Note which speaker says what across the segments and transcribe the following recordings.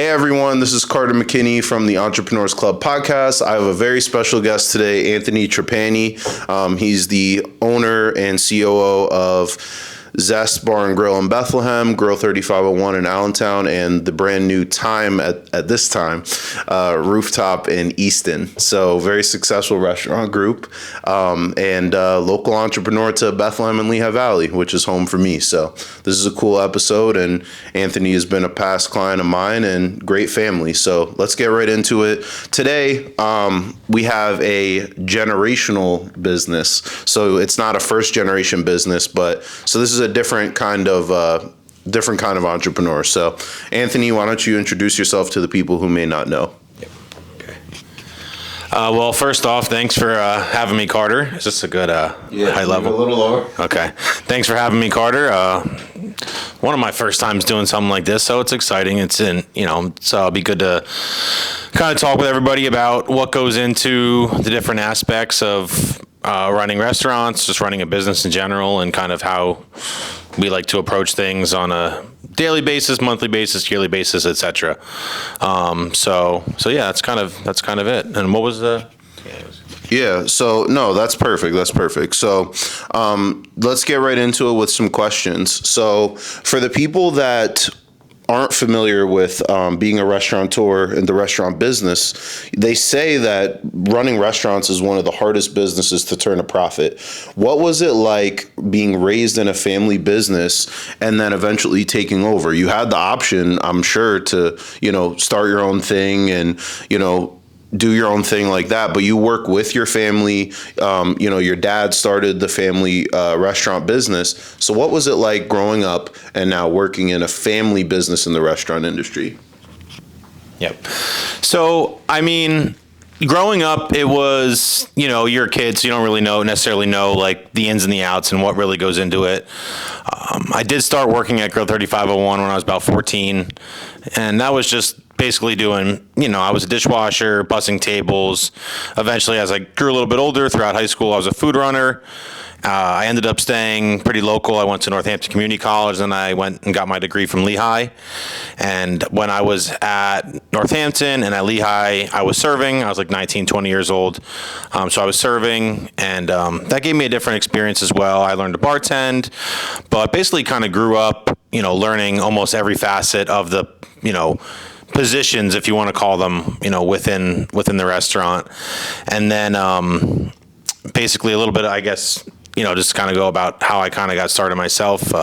Speaker 1: Hey everyone, this is Carter McKinney from the Entrepreneurs Club podcast. I have a very special guest today, Anthony Trapani. He's the owner and COO of ZEST Bar & Grill in Bethlehem, Grill 3501 in Allentown, and the brand new Time at this time, Rooftop in Easton. So very successful restaurant group and local entrepreneur to Bethlehem and Lehigh Valley, which is home for me. So this is a cool episode, and Anthony has been a past client of mine and great family. So let's get right into it. Today, we have a generational business. So it's not a first generation business, but so this is a different kind of entrepreneur. So, Anthony, why don't you introduce yourself to the people who may not know?
Speaker 2: Okay. Well, first off, thanks for having me, Carter. Is this a good high level?
Speaker 1: A little lower.
Speaker 2: Okay. Thanks for having me, Carter. One of my first times doing something like this, so it's exciting. So it'll be good to kind of talk with everybody about what goes into the different aspects of running restaurants, just running a business in general, and kind of how we like to approach things on a daily basis, monthly basis, yearly basis, etc. So yeah, that's kind of it. And what was the?
Speaker 1: Yeah, so no, that's perfect. So let's get right into it with some questions. So for the people that aren't familiar with being a restaurateur in the restaurant business, they say that running restaurants is one of the hardest businesses to turn a profit. What was it like being raised in a family business and then eventually taking over? You had the option, I'm sure, to, start your own thing and, do your own thing like that, but you work with your family. Your dad started the family restaurant business. So what was it like growing up and now working in a family business in the restaurant industry?
Speaker 2: Yep. So, growing up, it was, you're a kid, so you don't really necessarily know like the ins and the outs and what really goes into it. I did start working at Grill 3501 when I was about 14, and that was just basically doing, I was a dishwasher, bussing tables. Eventually, as I grew a little bit older throughout high school, I was a food runner. I ended up staying pretty local. I went to Northampton Community College, and I went and got my degree from Lehigh. And when I was at Northampton and at Lehigh, I was serving. I was like 19, 20 years old. So I was serving, and that gave me a different experience as well. I learned to bartend, but basically kind of grew up, learning almost every facet of the, positions, if you want to call them, within the restaurant. And then basically a little bit, I guess, just kind of go about how I kind of got started myself.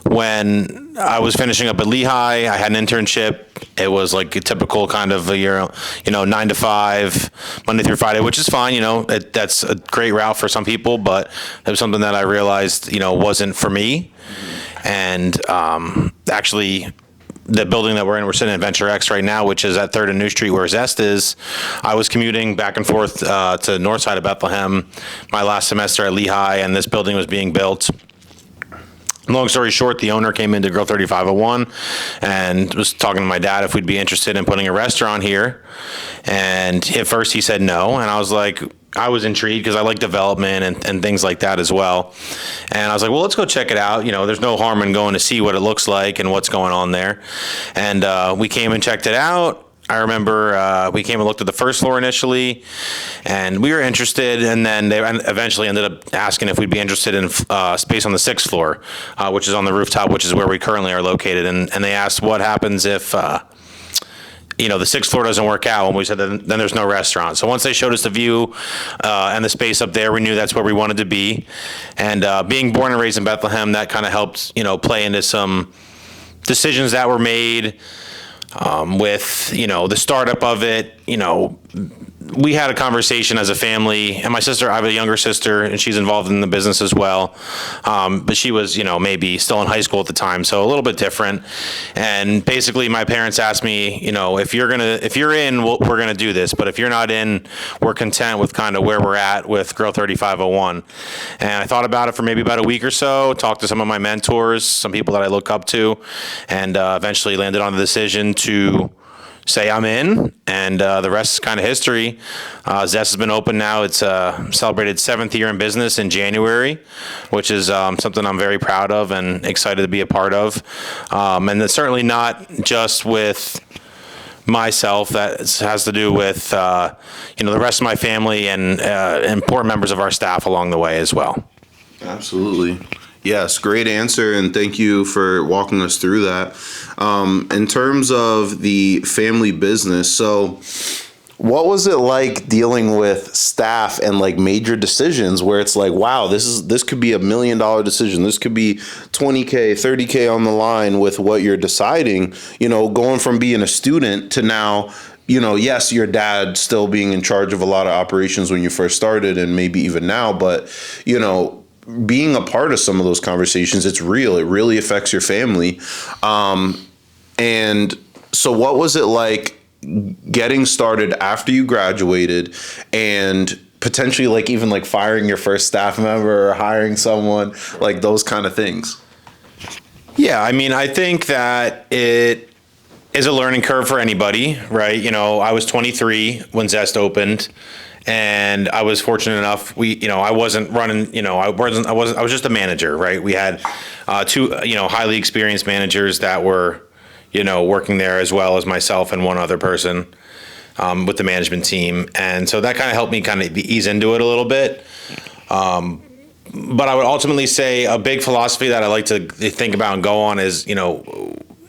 Speaker 2: When I was finishing up at Lehigh, I had an internship. It was like a typical kind of 9 to 5, Monday through Friday, which is fine. That's a great route for some people, but it was something that I realized, wasn't for me. And actually, the building that we're sitting in Venture X right now, which is at 3rd and New Street where ZEST is. I was commuting back and forth to north side of Bethlehem my last semester at Lehigh, and this building was being built. Long story short, the owner came into Grill 3501 and was talking to my dad if we'd be interested in putting a restaurant here. And at first he said no, and I was intrigued because I like development and things like that as well. And I was like, well, let's go check it out. There's no harm in going to see what it looks like and what's going on there. And we came and checked it out. I remember we came and looked at the first floor initially, and we were interested, and then they eventually ended up asking if we'd be interested in space on the 6th floor, which is on the rooftop, which is where we currently are located. And they asked what happens if the 6th floor doesn't work out, and we said then there's no restaurant. So once they showed us the view and the space up there, we knew that's where we wanted to be. And being born and raised in Bethlehem, that kind of helped, play into some decisions that were made with, the startup of it. We had a conversation as a family, and my sister, I have a younger sister, and she's involved in the business as well. But she was, maybe still in high school at the time, so a little bit different. And basically my parents asked me, if you're in, we're going to do this. But if you're not in, we're content with kind of where we're at with Grill 3501. And I thought about it for maybe about a week or so, talked to some of my mentors, some people that I look up to, and eventually landed on the decision to say I'm in, and the rest is kind of history. ZEST has been open now. It's celebrated 7th year in business in January, which is something I'm very proud of and excited to be a part of. And it's certainly not just with myself. That has to do with the rest of my family and important members of our staff along the way as well.
Speaker 1: Absolutely. Yes, great answer, and thank you for walking us through that. In terms of the family business, so what was it like dealing with staff and like major decisions where it's like, wow, this could be $1 million decision. This could be 20K, 30K on the line with what you're deciding, going from being a student to now, yes, your dad still being in charge of a lot of operations when you first started and maybe even now, but, being a part of some of those conversations, it's real. It really affects your family. And so what was it like getting started after you graduated and potentially like even like firing your first staff member or hiring someone, like those kind of things?
Speaker 2: Yeah, I mean, I think that it is a learning curve for anybody, right? I was 23 when Zest opened, and I was fortunate enough. I wasn't running. I was just a manager, right? We had two, highly experienced managers that were, working there as well as myself and one other person with the management team, and so that kind of helped me kind of ease into it a little bit. But I would ultimately say a big philosophy that I like to think about and go on is,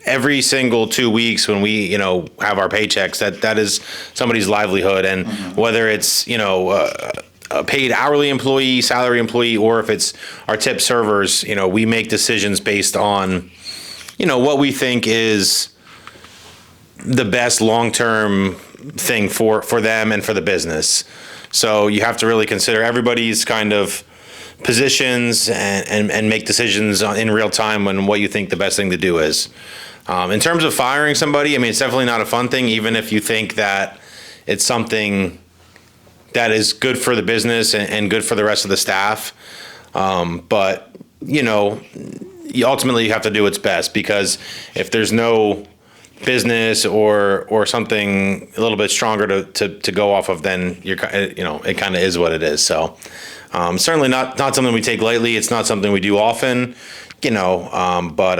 Speaker 2: every single 2 weeks when we, have our paychecks, that is somebody's livelihood. And whether it's, a paid hourly employee, salary employee, or if it's our tip servers, we make decisions based on, what we think is the best long-term thing for them and for the business. So you have to really consider everybody's kind of positions and make decisions in real time on what you think the best thing to do is. In terms of firing somebody, I mean, it's definitely not a fun thing, even if you think that it's something that is good for the business and good for the rest of the staff. But, you ultimately have to do what's best, because if there's no business or something a little bit stronger to go off of, then it kind of is what it is. So certainly not something we take lightly. It's not something we do often, but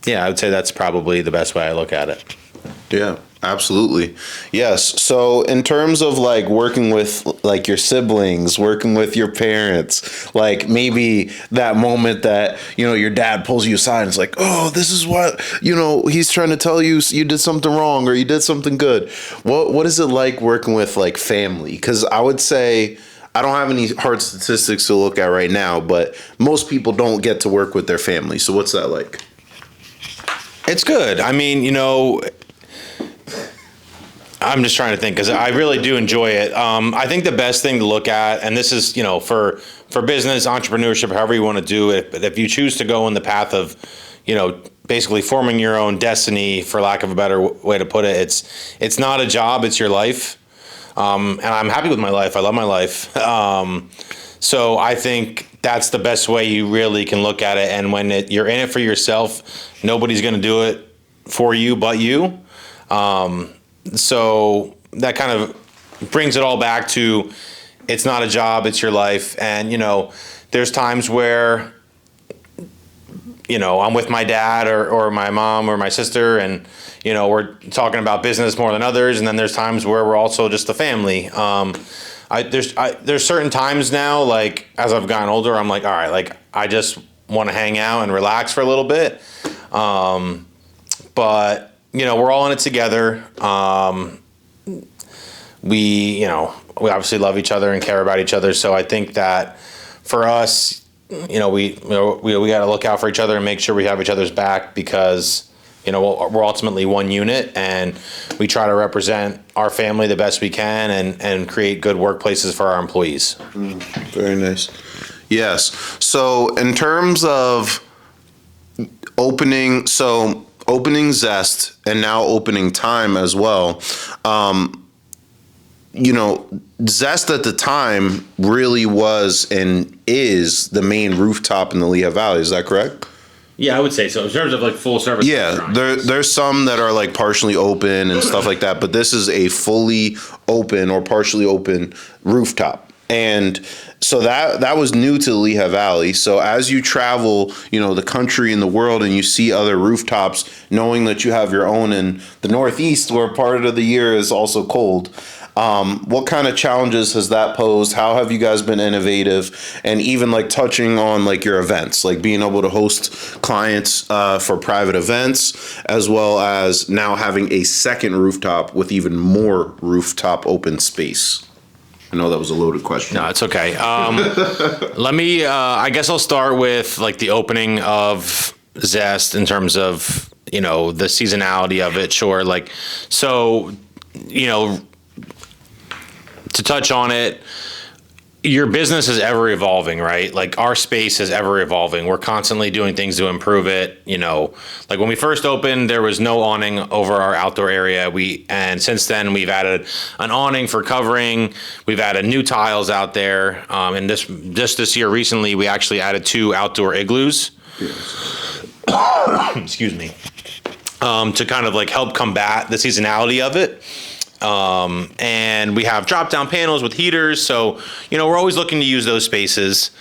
Speaker 2: yeah, I would say that's probably the best way I look at it.
Speaker 1: Yeah, absolutely. Yes. So in terms of like working with like your siblings, working with your parents, like maybe that moment that, your dad pulls you aside and it's like, oh, this is what, he's trying to tell you did something wrong or you did something good. What is it like working with like family? Because I would say, I don't have any hard statistics to look at right now, but most people don't get to work with their family. So what's that like?
Speaker 2: It's good. I mean, I'm just trying to think because I really do enjoy it. I think the best thing to look at, and this is, for business, entrepreneurship, however you want to do it, but if you choose to go in the path of, basically forming your own destiny, for lack of a better way to put it, it's not a job, it's your life. And I'm happy with my life. I love my life. So I think that's the best way you really can look at it. And when you're in it for yourself, nobody's going to do it for you but you. So that kind of brings it all back to, it's not a job, it's your life. And, there's times where, I'm with my dad or my mom or my sister, and, we're talking about business more than others. And then there's times where we're also just a family. There's certain times now, like as I've gotten older, I'm like, all right, like I just want to hang out and relax for a little bit. But we're all in it together. We obviously love each other and care about each other. So I think that for us, we got to look out for each other and make sure we have each other's back, because we're ultimately one unit, and we try to represent our family the best we can and create good workplaces for our employees.
Speaker 1: Very nice. Yes. So in terms of opening Zest and now opening Time as well, Zest at the time really was and is the main rooftop in the Lehigh Valley. Is that correct?
Speaker 2: Yeah, I would say so. In terms of like full service.
Speaker 1: Yeah, there's some that are like partially open and stuff like that, but this is a fully open or partially open rooftop. And so that was new to the Lehigh Valley. So as you travel, the country and the world, and you see other rooftops, knowing that you have your own in the Northeast, where part of the year is also cold, what kind of challenges has that posed? How have you guys been innovative? And even like touching on like your events, like being able to host clients for private events, as well as now having a second rooftop with even more rooftop open space. I know that was a loaded question.
Speaker 2: No, it's okay. Let me, I guess I'll start with like the opening of Zest in terms of, the seasonality of it. Sure. Like, so, to touch on it, your business is ever evolving, right? Like our space is ever evolving. We're constantly doing things to improve it. Like when we first opened, there was no awning over our outdoor area. And since then we've added an awning for covering. We've added new tiles out there. And this year recently, we actually added 2 outdoor igloos. Excuse me. To kind of like help combat the seasonality of it. And we have drop down panels with heaters. So, we're always looking to use those spaces.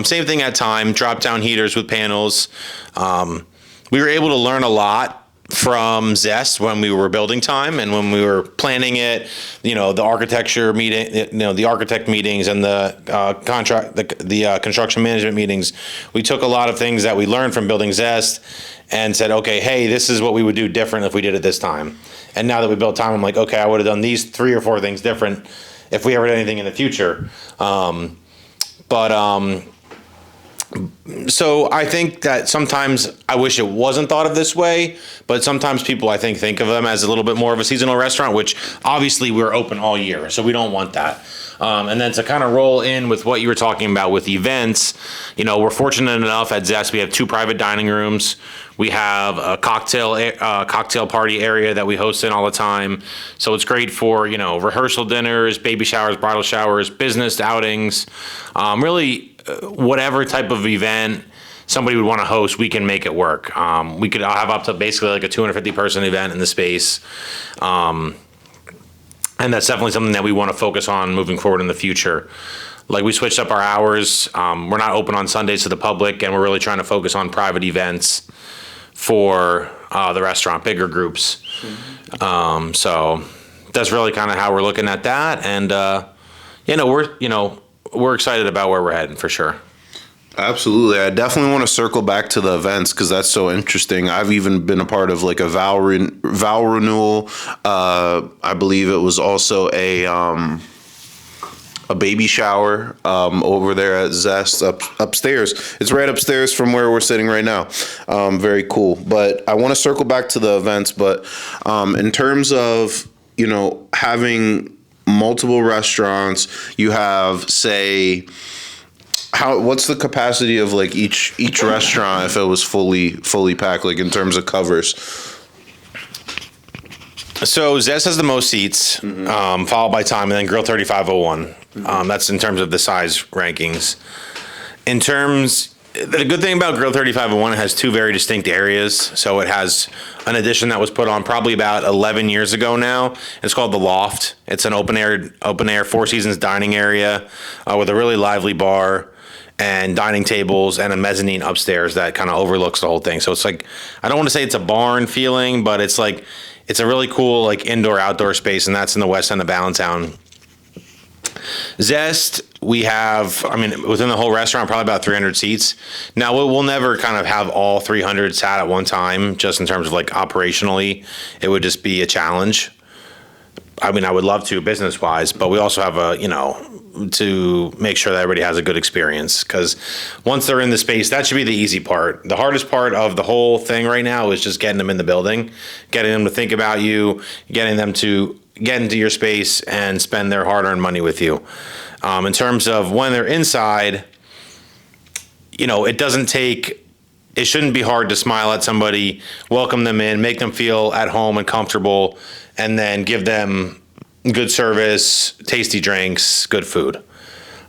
Speaker 2: Same thing at time, drop down heaters with panels. We were able to learn a lot from Zest when we were building time and when we were planning it, the architecture meeting, the architect meetings and the construction management meetings. We took a lot of things that we learned from building Zest and said, okay, hey, this is what we would do different if we did it this time. And now that we built time, I'm like, okay, I would have done these 3 or 4 things different if we ever did anything in the future. So I think that sometimes I wish it wasn't thought of this way, but sometimes people I think of them as a little bit more of a seasonal restaurant, which obviously we're open all year, so we don't want that. And then to kind of roll in with what you were talking about with events, we're fortunate enough at Zest, we have 2 private dining rooms. We have a cocktail party area that we host in all the time. So it's great for, rehearsal dinners, baby showers, bridal showers, business outings, really whatever type of event somebody would want to host, we can make it work. We could have up to basically like a 250 person event in the space. And that's definitely something that we want to focus on moving forward in the future. Like we switched up our hours. We're not open on Sundays to the public, and we're really trying to focus on private events for the restaurant, bigger groups. So that's really kind of how we're looking at that. And, we're excited about where we're heading for sure.
Speaker 1: Absolutely. I definitely want to circle back to the events because that's so interesting. I've even been a part of like a vow renewal. I believe it was also a baby shower over there at Zest upstairs. It's right upstairs from where we're sitting right now. Very cool. But I want to circle back to the events. But in terms of, having multiple restaurants, you have, say, what's the capacity of like each restaurant if it was fully packed, like in terms of covers?
Speaker 2: So Zest has the most seats, followed by Time, and then Grill 3501. That's in terms of the size rankings. The good thing about Grill 3501, it has 2 very distinct areas. So it has an addition that was put on probably about 11 years ago now. It's called The Loft. It's an open air 4 seasons dining area with a really lively bar and dining tables and a mezzanine upstairs that kind of overlooks the whole thing. So it's like, I don't want to say it's a barn feeling, but it's like, it's a really cool like indoor outdoor space, and that's in the west end of Allentown. Zest, we have, within the whole restaurant, probably about 300 seats. Now, we'll never kind of have all 300 sat at one time, just in terms of like operationally, it would just be a challenge. I would love to business-wise, but we also have to make sure that everybody has a good experience, because once they're in the space, that should be the easy part. The hardest part of the whole thing right now is just getting them in the building, getting them to think about you, getting them to get into your space and spend their hard-earned money with you. In terms of when they're inside, it shouldn't be hard to smile at somebody, welcome them in, make them feel at home and comfortable, and then give them good service, tasty drinks, good food.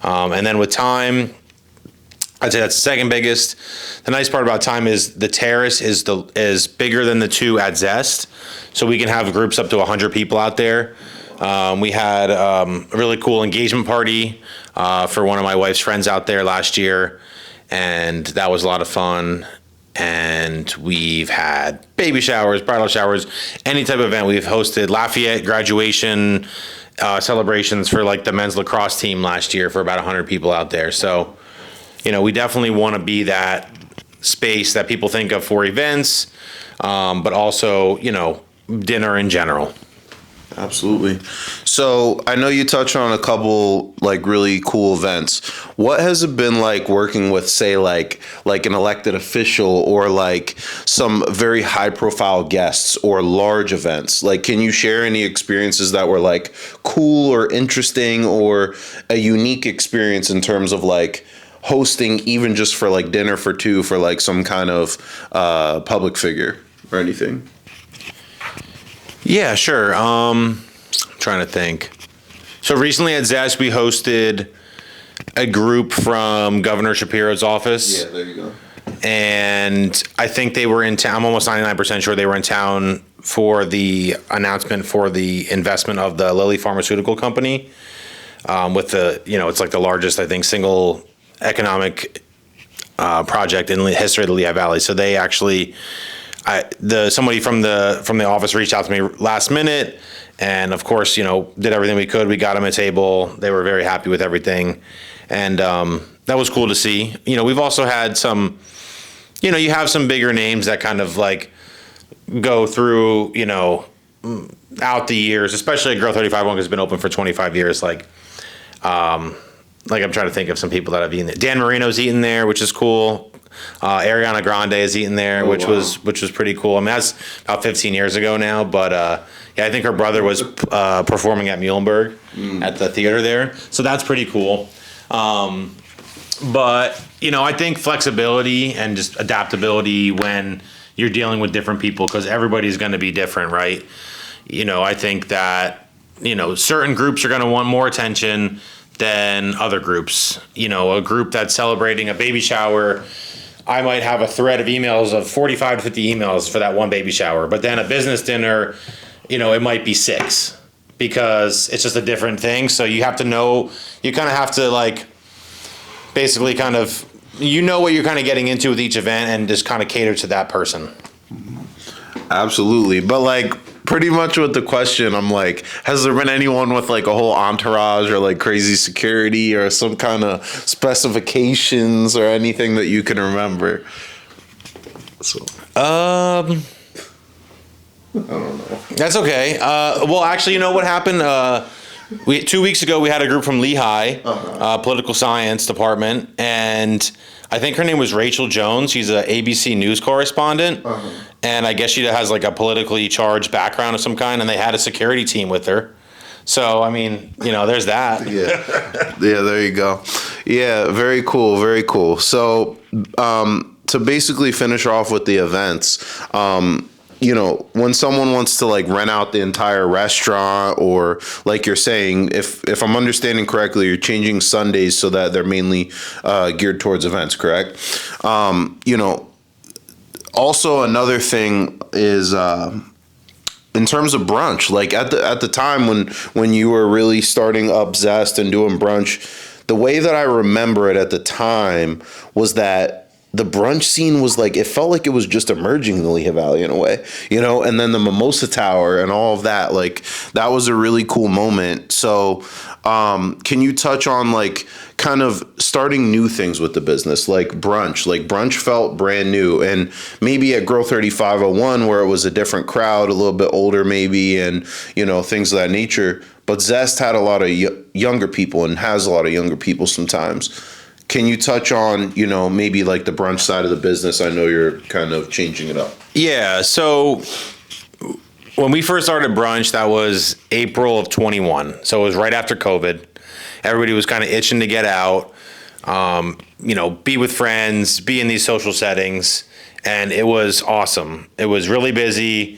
Speaker 2: And then with Time, I'd say that's the second biggest. The nice part about Time is the terrace is bigger than the 2 at Zest, so we can have groups up to 100 people out there. We had a really cool engagement party for one of my wife's friends out there last year, and that was a lot of fun. And we've had baby showers, bridal showers, any type of event. We've hosted Lafayette graduation celebrations for like the men's lacrosse team last year for about 100 people out there. So, we definitely want to be that space that people think of for events, but also, dinner in general.
Speaker 1: Absolutely. So I know you touched on a couple like really cool events. What has it been like working with, say, like an elected official or like some very high profile guests or large events? Like, can you share any experiences that were like cool or interesting or a unique experience in terms of like hosting, even just for like dinner for two for like some kind of public figure or anything?
Speaker 2: Yeah, sure. Trying to think. So recently at ZEST, we hosted a group from Governor Shapiro's office.
Speaker 1: Yeah, there you go.
Speaker 2: And I think they were in town. I'm almost 99% sure they were in town for the announcement for the investment of the Lilly Pharmaceutical Company. With the, it's like the largest, I think, single economic project in the history of the Lehigh Valley. So they actually. Somebody from the office reached out to me last minute, and of course, did everything we could. We got them a table. They were very happy with everything, and that was cool to see. We've also had some, you have some bigger names that kind of like go through, out the years, especially at Grill 35 one has been open for 25 years. Like I'm trying to think of some people that have eaten there. Dan Marino's eaten there, which is cool. Ariana Grande is eating there, which was pretty cool. I mean, that's about 15 years ago now, but I think her brother was performing at Muhlenberg at the theater there, so that's pretty cool. But I think flexibility and just adaptability when you're dealing with different people, because everybody's going to be different, right? I think that certain groups are going to want more attention than other groups. A group that's celebrating a baby shower, I might have a thread of emails of 45 to 50 emails for that one baby shower. But then a business dinner, it might be 6 because it's just a different thing. So you have to know, you kind of have to like basically kind of, what you're kind of getting into with each event and just kind of cater to that person.
Speaker 1: Absolutely. But like pretty much with the question, I'm like, has there been anyone with like a whole entourage or like crazy security or some kind of specifications or anything that you can remember? So I don't know.
Speaker 2: That's okay. Well, actually, what happened? 2 weeks ago, we had a group from Lehigh, political science department, and I think her name was Rachel Jones. She's a ABC News correspondent, and I guess she has like a politically charged background of some kind, and they had a security team with her. So, I mean, there's that.
Speaker 1: Yeah, there you go. Yeah, very cool, very cool. So, to basically finish off with the events, when someone wants to like rent out the entire restaurant, or like you're saying, if I'm understanding correctly, you're changing Sundays so that they're mainly geared towards events, correct? Also another thing is in terms of brunch, like at the time when you were really starting up Zest and doing brunch, the way that I remember it at the time was that the brunch scene was like, it felt like it was just emerging in the Lehigh Valley in a way, and then the Mimosa Tower and all of that, like that was a really cool moment. So can you touch on like kind of starting new things with the business, like brunch? Like brunch felt brand new, and maybe at Grill 3501 where it was a different crowd, a little bit older maybe, and things of that nature. But Zest had a lot of younger people and has a lot of younger people sometimes. Can you touch on, maybe like the brunch side of the business? I know you're kind of changing it up.
Speaker 2: Yeah. So when we first started brunch, that was April of 21. So it was right after COVID. Everybody was kind of itching to get out, be with friends, be in these social settings. And it was awesome. It was really busy.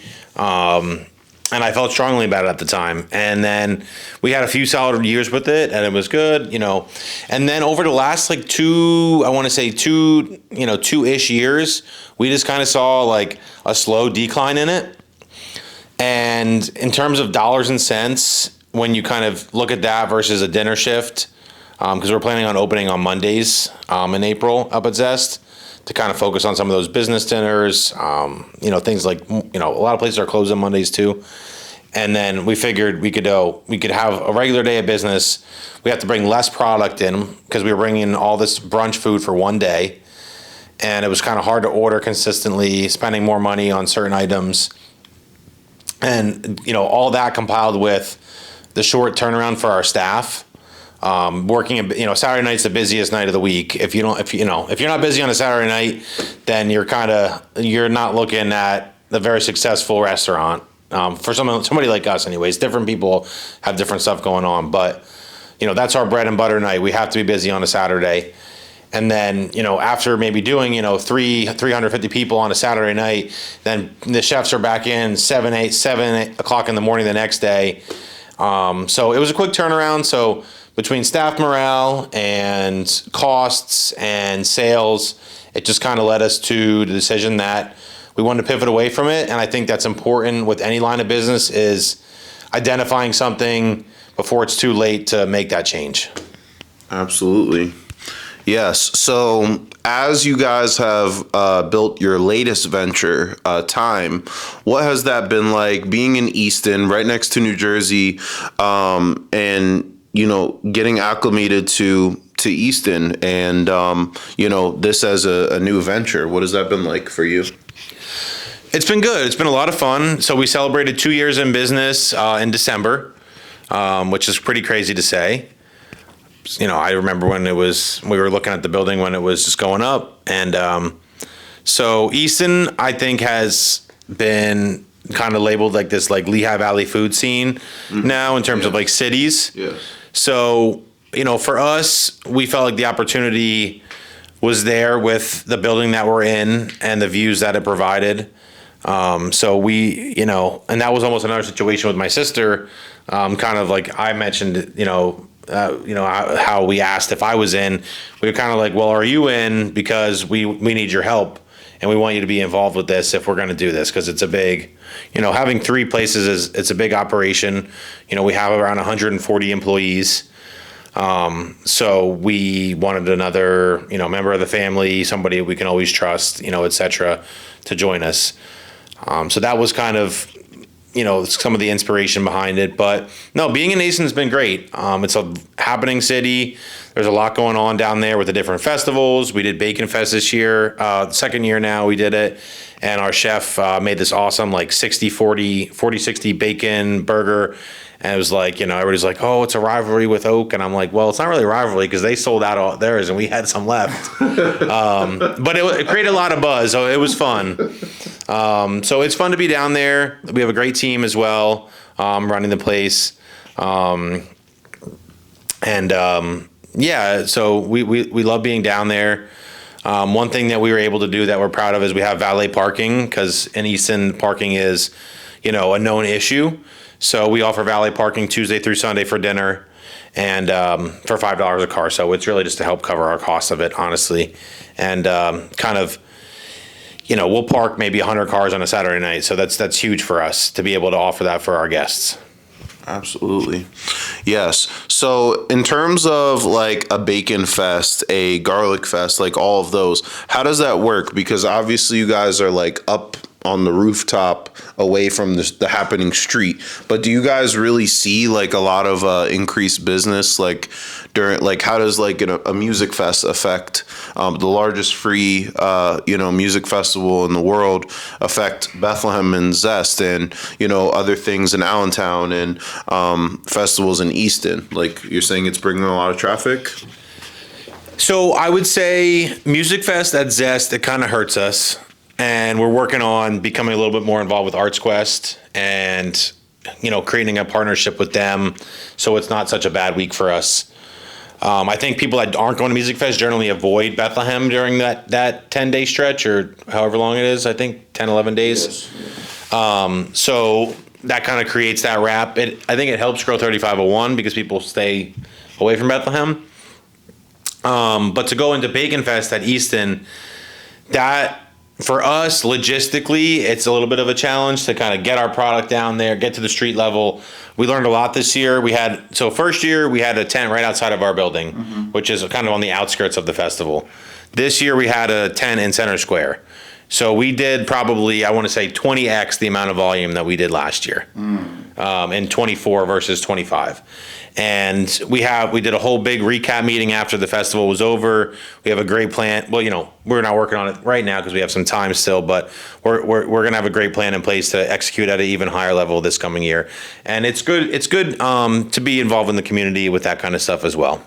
Speaker 2: And I felt strongly about it at the time. And then we had a few solid years with it, and it was good, And then over the last like 2-ish years, we just kind of saw like a slow decline in it. And in terms of dollars and cents, when you kind of look at that versus a dinner shift, because we're planning on opening on Mondays in April up at Zest to kind of focus on some of those business dinners, things like, a lot of places are closed on Mondays too. And then we figured we could have a regular day of business. We have to bring less product in because we were bringing in all this brunch food for one day. And it was kind of hard to order consistently, spending more money on certain items. And, all that compiled with the short turnaround for our staff. Working, Saturday night's the busiest night of the week. If you're not busy on a Saturday night, then you're not looking at a very successful restaurant. For somebody like us anyways, different people have different stuff going on, but that's our bread and butter night. We have to be busy on a Saturday. And then, after maybe doing, 350 people on a Saturday night, then the chefs are back in 7 o'clock in the morning the next day. So it was a quick turnaround. So between staff morale and costs and sales, it just kind of led us to the decision that we wanted to pivot away from it. And I think that's important with any line of business, is identifying something before it's too late to make that change.
Speaker 1: Absolutely. Yes. So as you guys have built your latest venture, Time, what has that been like being in Easton, right next to New Jersey, and, getting acclimated to Easton and, this as a new venture? What has that been like for you?
Speaker 2: It's been good. It's been a lot of fun. So we celebrated 2 years in business in December, which is pretty crazy to say. I remember when we were looking at the building when it was just going up. And so Easton, I think, has been kind of labeled like this Lehigh Valley food scene now in terms of like cities. Yes. So, for us, we felt like the opportunity was there with the building that we're in and the views that it provided. So we, and that was almost another situation with my sister, kind of like I mentioned, how we asked if I was in. We were kind of like, well, are you in? Because we need your help and we want you to be involved with this if we're going to do this, because it's a big, having 3 places it's a big operation. We have around 140 employees. So we wanted another, member of the family, somebody we can always trust, et cetera, to join us. So that was kind of, some of the inspiration behind it. But no, being in Easton has been great. It's a happening city. There's a lot going on down there with the different festivals. We did Bacon Fest this year, second year now we did it. And our chef made this awesome 40-60 bacon burger. And it was like, everybody's like, oh, it's a rivalry with Oak. And I'm like, well, it's not really a rivalry because they sold out all theirs and we had some left. But it created a lot of buzz, so it was fun. So it's fun to be down there. We have a great team as well, running the place. So we love being down there. One thing that we were able to do that we're proud of is we have valet parking, because in Easton, parking is, a known issue. So we offer valet parking Tuesday through Sunday for dinner and for $5 a car. So it's really just to help cover our cost of it, honestly. And we'll park maybe 100 cars on a Saturday night. So that's huge for us to be able to offer that for our guests.
Speaker 1: Absolutely. Yes. So in terms of like a bacon fest, a garlic fest, like all of those, how does that work? Because obviously you guys are like up on the rooftop away from the happening street, but do you guys really see like a lot of increased business like during, like how does like a music fest affect the largest free music festival in the world affect Bethlehem and Zest and other things in Allentown and festivals in Easton? Like you're saying it's bringing a lot of traffic?
Speaker 2: So I would say Music Fest at Zest, it kind of hurts us. And we're working on becoming a little bit more involved with Arts Quest and, creating a partnership with them so it's not such a bad week for us. I think people that aren't going to Music Fest generally avoid Bethlehem during that 10-day stretch or however long it is, I think 10, 11 days. Yes. So that kind of creates that wrap. I think it helps Grow 3501 because people stay away from Bethlehem. But to go into Bacon Fest at Easton, that for us, logistically, it's a little bit of a challenge to kind of get our product down there, get to the street level. We learned a lot this year. First year, we had a tent right outside of our building, which is kind of on the outskirts of the festival. This year, we had a tent in Center Square. So we did probably, I want to say 20x the amount of volume that we did last year in 24 versus 25. And we did a whole big recap meeting after the festival was over. We have a great plan. Well, we're not working on it right now because we have some time still, but we're going to have a great plan in place to execute at an even higher level this coming year. And it's good to be involved in the community with that kind of stuff as well.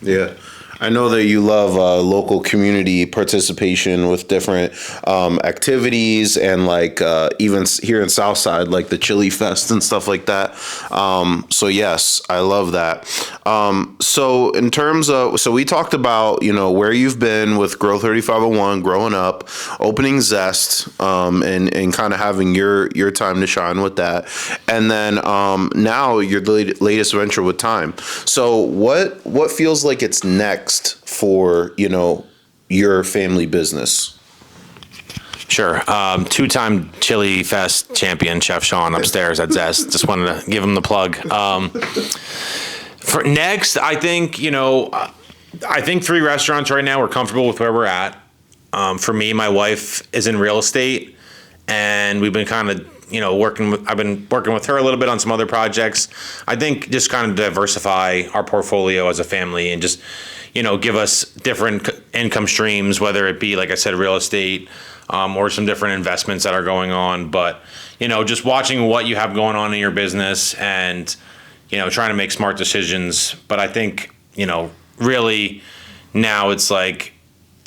Speaker 1: Yeah. I know that you love local community participation with different activities and like even here in Southside, like the Chili Fest and stuff like that. So yes, I love that. So in terms of, we talked about, where you've been with Grow 3501, growing up, opening Zest, and kind of having your time to shine with that. And then now your latest venture with Time. So what feels like it's next for your family business?
Speaker 2: Sure. Two-time Chili Fest champion Chef Sean upstairs at Zest. Just wanted to give him the plug. For next, I think 3 restaurants right now. We're comfortable with where we're at. For me, my wife is in real estate, and we've been kind of I've been working with her a little bit on some other projects. I think just kind of diversify our portfolio as a family and just, give us different income streams, whether it be, like I said, real estate, or some different investments that are going on. But, just watching what you have going on in your business and, trying to make smart decisions. But I think, really now it's like,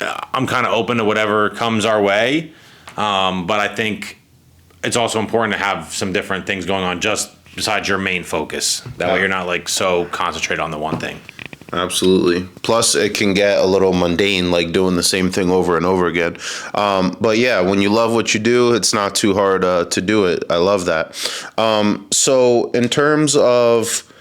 Speaker 2: I'm kind of open to whatever comes our way. But I think it's also important to have some different things going on just besides your main focus. That way you're not like so concentrated on the one thing.
Speaker 1: Absolutely. Plus it can get a little mundane, like doing the same thing over and over again. But yeah, when you love what you do, it's not too hard to do it. I love that. So in terms of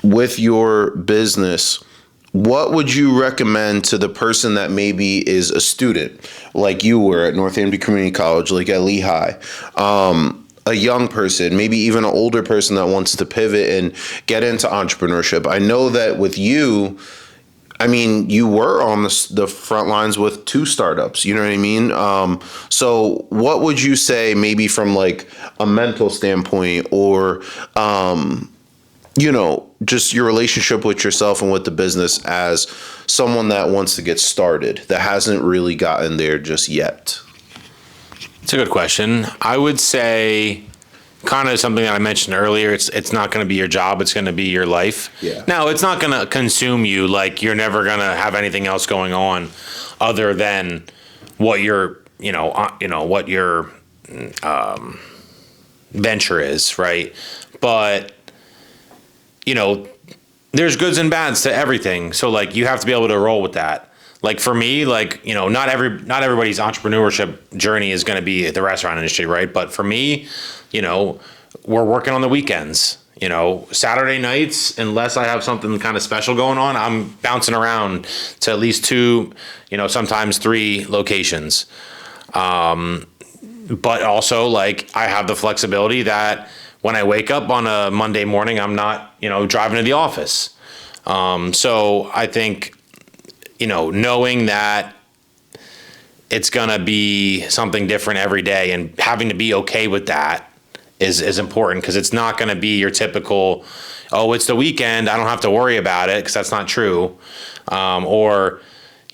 Speaker 1: with your business, what would you recommend to the person that maybe is a student like you were at Northampton Community College, like at Lehigh, a young person, maybe even an older person that wants to pivot and get into entrepreneurship? I know that with you, you were on the front lines with 2 startups, you know what I mean? So what would you say maybe from like a mental standpoint or, just your relationship with yourself and with the business as someone that wants to get started, that hasn't really gotten there just yet?
Speaker 2: It's a good question. I would say kind of something that I mentioned earlier. It's not going to be your job. It's going to be your life.
Speaker 1: Yeah.
Speaker 2: Now, it's not going to consume you. Like you're never going to have anything else going on other than what your, what your venture is, right? But there's goods and bads to everything. So like you have to be able to roll with that. Like for me, like, not everybody's entrepreneurship journey is going to be the restaurant industry, right? But for me, we're working on the weekends. Saturday nights, unless I have something kind of special going on, I'm bouncing around to at least 2, sometimes 3 locations. But also like I have the flexibility that when I wake up on a Monday morning, I'm not, driving to the office. So I think, knowing that it's going to be something different every day and having to be okay with that is important, because it's not going to be your typical, oh, it's the weekend, I don't have to worry about it, because that's not true. Or,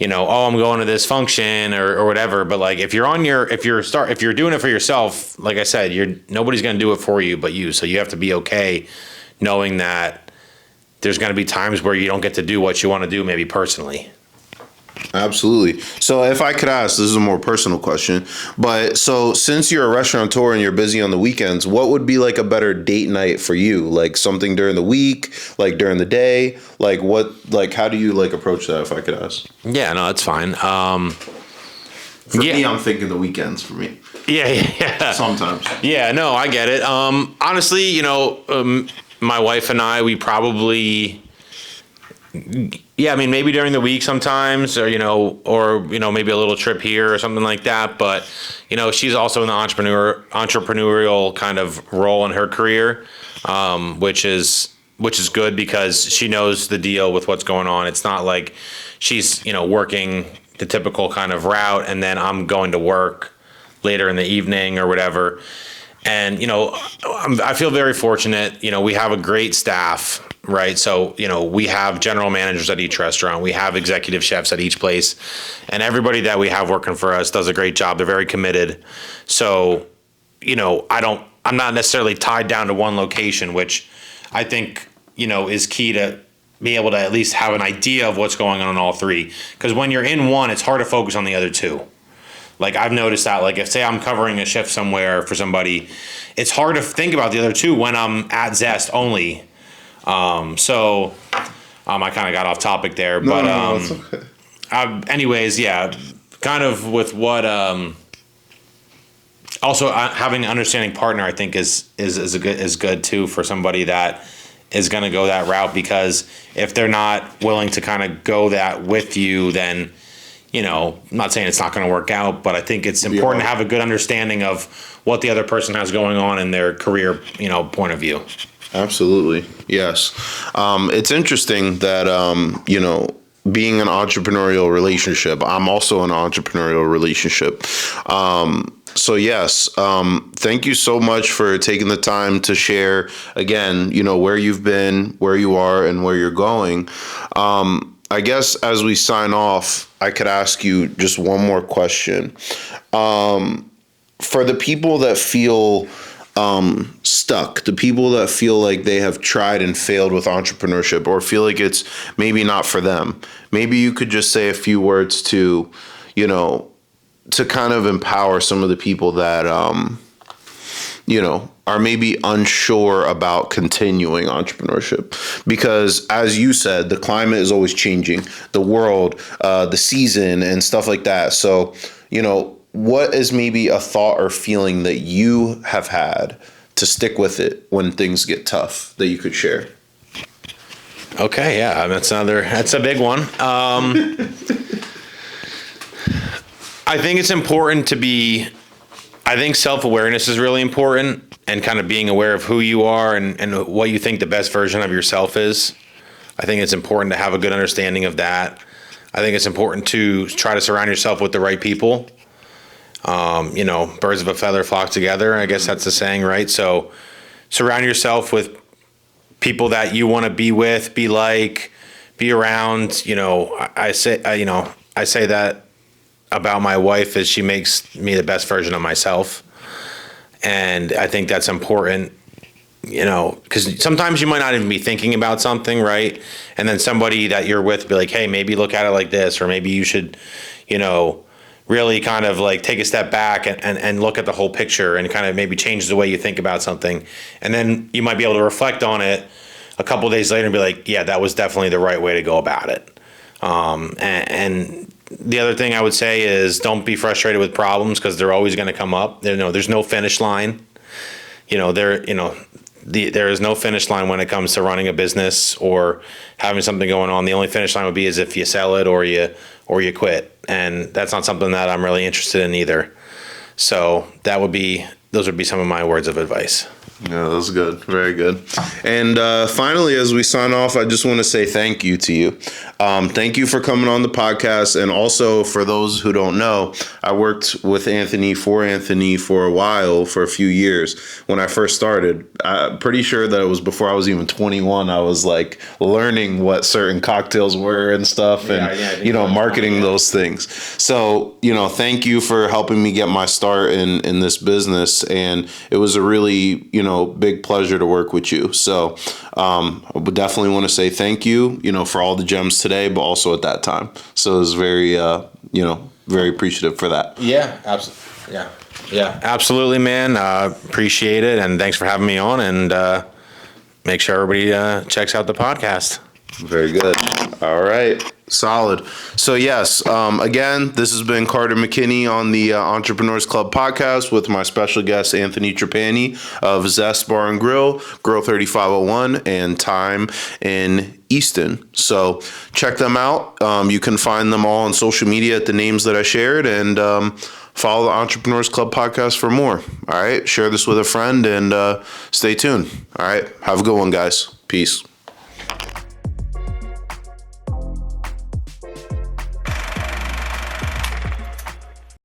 Speaker 2: oh, I'm going to this function or whatever. But like if you're doing it for yourself, like I said, nobody's going to do it for you but you. So you have to be okay knowing that there's going to be times where you don't get to do what you want to do, maybe personally.
Speaker 1: Absolutely. So if I could ask, this is a more personal question, but so since you're a restaurateur and you're busy on the weekends, what would be like a better date night for you? Like something during the week, like during the day, how do you like approach that, if I could ask?
Speaker 2: Yeah, no, that's fine.
Speaker 1: For me, I'm thinking the weekends for me.
Speaker 2: Yeah.
Speaker 1: Sometimes.
Speaker 2: Yeah, no, I get it. Honestly, my wife and I, we probably Yeah, I mean, maybe during the week sometimes, or maybe a little trip here or something like that. But she's also in the entrepreneurial kind of role in her career, which is good because she knows the deal with what's going on. It's not like she's working the typical kind of route, and then I'm going to work later in the evening or whatever. And I feel very fortunate. We have a great staff. Right. So, we have general managers at each restaurant. We have executive chefs at each place, and everybody that we have working for us does a great job. They're very committed. So, I'm not necessarily tied down to one location, which I think, is key to be able to at least have an idea of what's going on in all three. Because when you're in one, it's hard to focus on the other two. Like I've noticed that, like if say I'm covering a shift somewhere for somebody, it's hard to think about the other two when I'm at Zest only. I kind of got off topic there, but
Speaker 1: it's okay.
Speaker 2: anyways, yeah, kind of with what also having an understanding partner, I think is good too for somebody that is going to go that route, because if they're not willing to kind of go that with you, then I'm not saying it's not going to work out, but I think it's important to have a good understanding of what the other person has going on in their career, point of view.
Speaker 1: Absolutely. Yes. It's interesting that, being an entrepreneurial relationship, I'm also in an entrepreneurial relationship. So yes, thank you so much for taking the time to share again, where you've been, where you are, and where you're going. I guess as we sign off, I could ask you just one more question. For the people that feel stuck, the people that feel like they have tried and failed with entrepreneurship or feel like it's maybe not for them, maybe you could just say a few words to, to kind of empower some of the people that, are maybe unsure about continuing entrepreneurship. Because as you said, the climate is always changing, the world, the season and stuff like that. So, what is maybe a thought or feeling that you have had to stick with it when things get tough that you could share?
Speaker 2: Okay, yeah, that's a big one. I think it's important I think self-awareness is really important, and kind of being aware of who you are and what you think the best version of yourself is. I think it's important to have a good understanding of that. I think it's important to try to surround yourself with the right people. Birds of a feather flock together. I guess that's the saying, right? So surround yourself with people that you want to be with, be around. I say that about my wife is she makes me the best version of myself. And I think that's important, because sometimes you might not even be thinking about something, right? And then somebody that you're with be like, hey, maybe look at it like this, or maybe you should, really kind of like take a step back and look at the whole picture and kind of maybe change the way you think about something. And then you might be able to reflect on it a couple of days later and be like, yeah, that was definitely the right way to go about it. And the other thing I would say is don't be frustrated with problems, because they're always going to come up. There's no finish line. There is no finish line when it comes to running a business or having something going on. The only finish line would be is if you sell it or you quit. And that's not something that I'm really interested in either. So those would be some of my words of advice.
Speaker 1: Yeah, that's good. Very good. And finally, as we sign off, I just want to say thank you to you. Thank you for coming on the podcast. And also, for those who don't know, I worked with Anthony for a while, for a few years. When I first started, I'm pretty sure that it was before I was even 21. I was like learning what certain cocktails were and stuff, and marketing those things. So, thank you for helping me get my start in this business. And it was a really, big pleasure to work with you. So I would definitely want to say thank you, for all the gems today, but also at that time. So it was very, very appreciative for that.
Speaker 2: Yeah, absolutely. Yeah, absolutely, man. Appreciate it. And thanks for having me on, and make sure everybody checks out the podcast.
Speaker 1: Very good. All right. Solid. So yes, again, this has been Carter McKinney on the Entrepreneurs Club podcast with my special guest Anthony Trapani of Zest Bar and Grill, Grill 3501, and Time in Easton. So check them out. You can find them all on social media at the names that I shared, and follow the Entrepreneurs Club podcast for more. All right. Share this with a friend and stay tuned. All right. Have a good one, guys. Peace.